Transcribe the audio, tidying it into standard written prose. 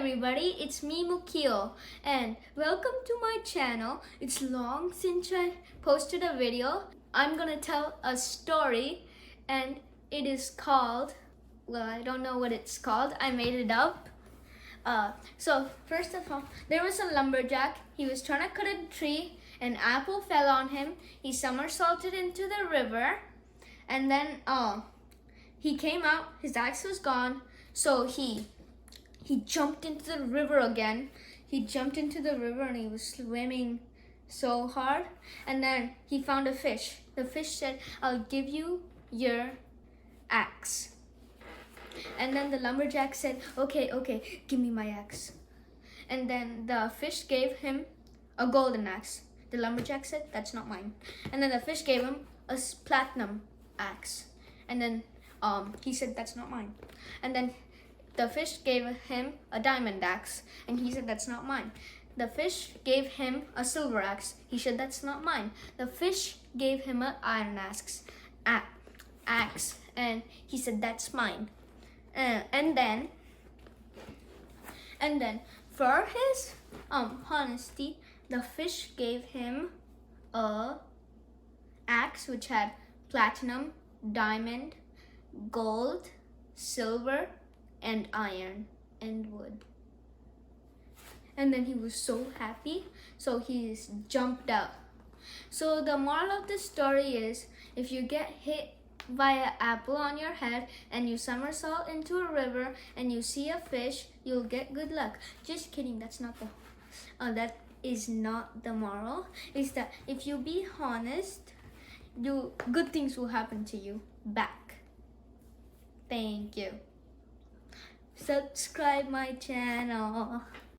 everybody, it's me Mukil and welcome to my channel. It's long since I posted a video. I'm gonna tell a story and it is called, well, I don't know what it's called. I made it up. So first of all, there was a lumberjack. He was trying to cut a tree. An apple fell on him. He somersaulted into the river and then he came out. His axe was gone. So he jumped into the river again. He jumped into the river and he was swimming so hard. And then he found a fish. The fish said, "I'll give you your axe." And then the lumberjack said, okay, give me my axe. And then the fish gave him a golden axe. The lumberjack said, "That's not mine." And then the fish gave him a platinum axe. And then he said, "That's not mine." And then the fish gave him a diamond axe, and he said, "That's not mine." The fish gave him a silver axe. He said, "That's not mine." The fish gave him an iron axe, and he said, "That's mine." And then for his honesty, the fish gave him a axe which had platinum, diamond, gold, silver, and iron and wood. And then he was so happy, so he jumped out. So the moral of the story is, if you get hit by an apple on your head and you somersault into a river and you see a fish, you'll get good luck. Just kidding, that is not the moral. Is that if you be honest, good things will happen to you back. Thank you. Subscribe my channel.